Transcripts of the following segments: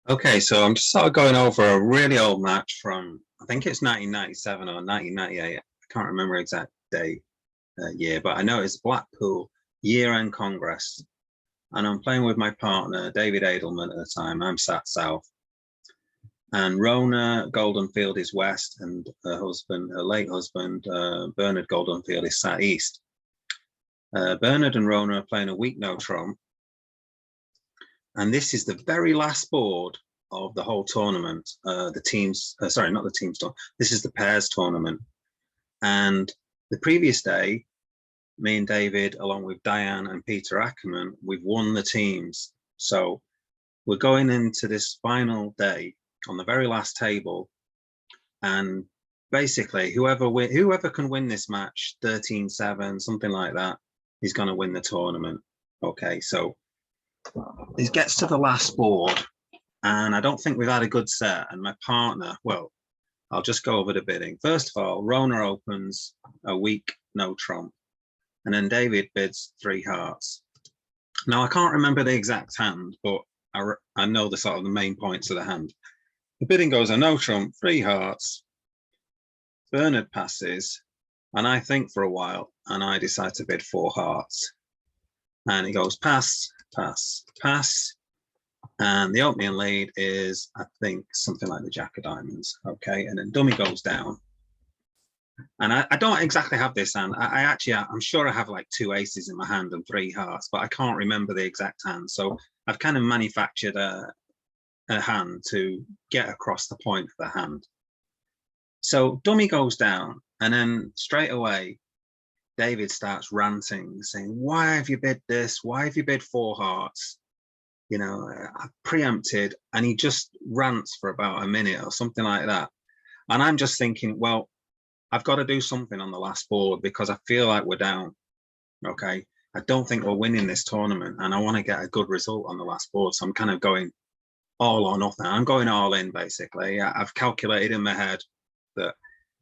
Okay, so I'm just sort of going over a really old match from, I think it's 1997 or 1998. I can't remember exact date, year, but I know it's Blackpool year-end Congress. And I'm playing with my partner, David Edelman at the time. I'm sat south. And Rona Goldenfield is west, and her husband, her late husband, Bernard Goldenfield, is sat east. Bernard and Rona are playing a weak no trump. And this is the very last board of the whole tournament. The teams, sorry, not the teams. This is the pairs tournament. And the previous day, me and David, along with Diane and Peter Ackerman, we've won the teams. So we're going into this final day on the very last table. And basically, whoever can win this match, 13-7, something like that, is going to win the tournament. Okay, so it gets to the last board, and I don't think we've had a good set. And my partner, well, I'll just go over the bidding. First of all, Rona opens a weak no trump, and then David bids 3 hearts. Now, I can't remember the exact hand, but I know the sort of the main points of the hand. The bidding goes a no trump, 3 hearts. Bernard passes, and I think for a while, and I decide to bid 4 hearts. And he goes pass, pass, pass. And the opening lead is, I think, something like the Jack of Diamonds. Okay, and then dummy goes down. And I don't exactly have this hand. I'm sure I have like 2 aces in my hand and 3 hearts, but I can't remember the exact hand. So I've kind of manufactured a hand to get across the point of the hand. So dummy goes down, and then straight away, David starts ranting, saying, why have you bid this? Why have you bid 4 hearts? You know, I preempted, and he just rants for about a minute or something like that. And I'm just thinking, well, I've got to do something on the last board because I feel like we're down. Okay. I don't think we're winning this tournament, and I want to get a good result on the last board. So I'm kind of going all or nothing. I'm going all in, basically. I've calculated in my head that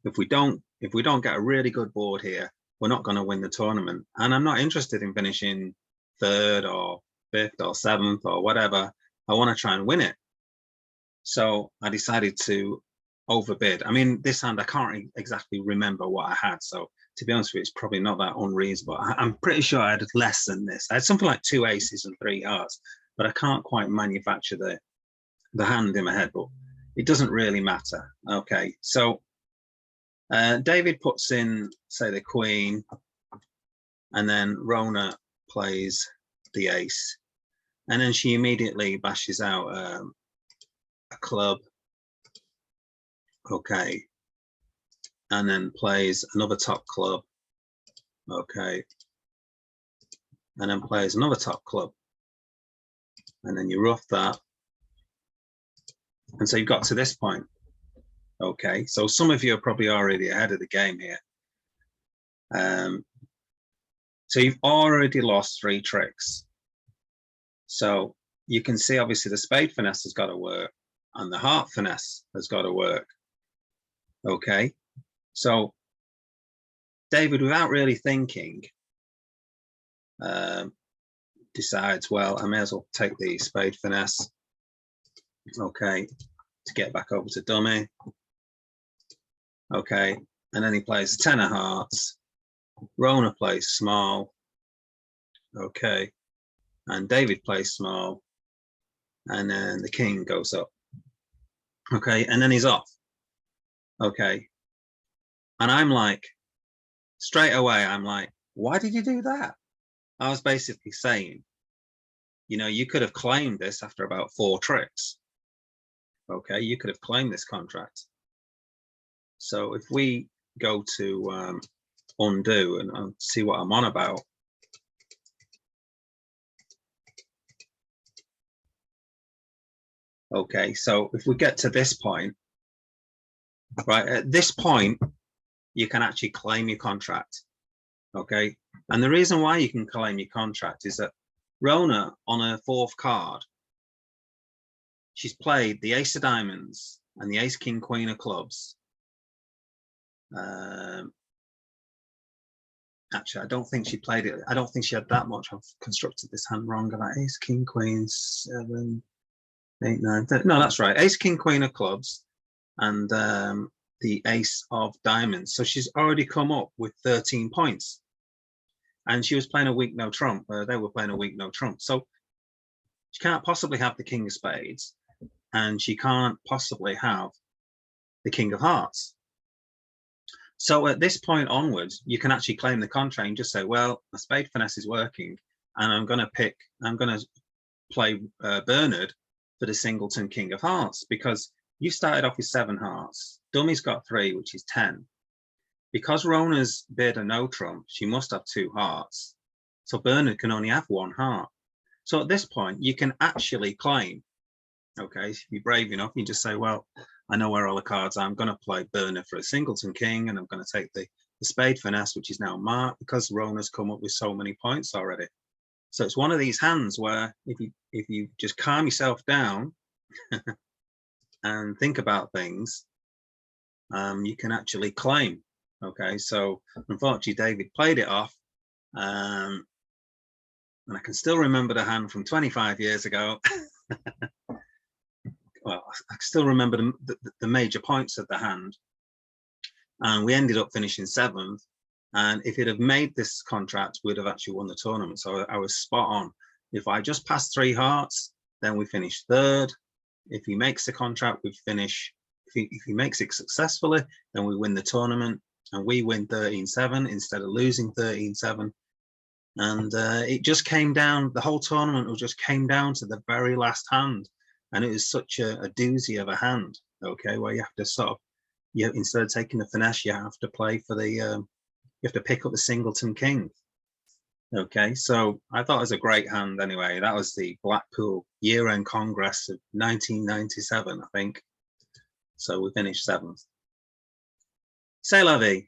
if we don't get a really good board here, we're not going to win the tournament. And I'm not interested in finishing 3rd or 5th or 7th or whatever. I want to try and win it. So I decided to overbid. I mean, this hand, I can't exactly remember what I had. So to be honest with you, it's probably not that unreasonable. I'm pretty sure I had less than this. I had something like 2 aces and 3 hearts, but I can't quite manufacture the hand in my head, but it doesn't really matter. Okay, so David puts in, say, the queen, and then Rona plays the ace, and then she immediately bashes out a club. Okay, and then plays another top club. Okay, and then plays another top club, and then you rough that, and so you've got to this point. Okay, so some of you are probably already ahead of the game here. So you've already lost 3 tricks. So you can see, obviously, the spade finesse has got to work, and the heart finesse has got to work. Okay, so David, without really thinking, decides, well, I may as well take the spade finesse. Okay, to get back over to dummy. Okay, and then he plays 10 of hearts. Rona plays small. Okay, and David plays small, and then the king goes up. Okay, and then he's off. Okay, and I'm like, straight away, I'm like, why did you do that? I was basically saying, you know, you could have claimed this after about 4 tricks. Okay, you could have claimed this contract. So if we go to undo and see what I'm on about. Okay, so if we get to this point, right, at this point, you can actually claim your contract. Okay, and the reason why you can claim your contract is that Rona, on her 4th card, she's played the ace of diamonds and the ace king queen of clubs. Actually, I don't think she played it. I don't think she had that much. I've constructed this hand wrong. About ace king queen 7. 8, 9, 10. No, that's right. Ace, king, queen of clubs, and the ace of diamonds. So she's already come up with 13 points. And she was playing a weak no trump. They were playing a weak no trump. So she can't possibly have the king of spades, and she can't possibly have the king of hearts. So at this point onwards, you can actually claim the contract and just say, well, my spade finesse is working, and I'm going to play Bernard for the singleton king of hearts, because you started off with 7 hearts. Dummy's got 3, which is 10. Because Rona's bid a no trump, she must have 2 hearts. So Bernard can only have 1 heart. So at this point, you can actually claim, okay, if you're brave enough, you just say, well, I know where all the cards are. I'm going to play Bernard for a singleton king, and I'm going to take the spade finesse, which is now marked because Rona's come up with so many points already. So it's one of these hands where if you just calm yourself down and think about things, you can actually claim. Okay, so unfortunately, David played it off, and I can still remember the hand from 25 years ago. Well, I still remember the major points of the hand, and we ended up finishing 7th. And if he'd have made this contract, we'd have actually won the tournament. So I was spot on. If I just passed 3 hearts, then we finish 3rd. If he makes the contract, we finish. If he makes it successfully, then we win the tournament, and we win 13-7 instead of losing 13-7. And it just came down. The whole tournament just came down to the very last hand, and it was such a doozy of a hand. Okay, where you have to sort of, instead of taking the finesse, you have to play for the. You have to pick up the singleton king. Okay, so I thought it was a great hand anyway. That was the Blackpool year-end Congress of 1997, I think. So we finished 7th. C'est la vie.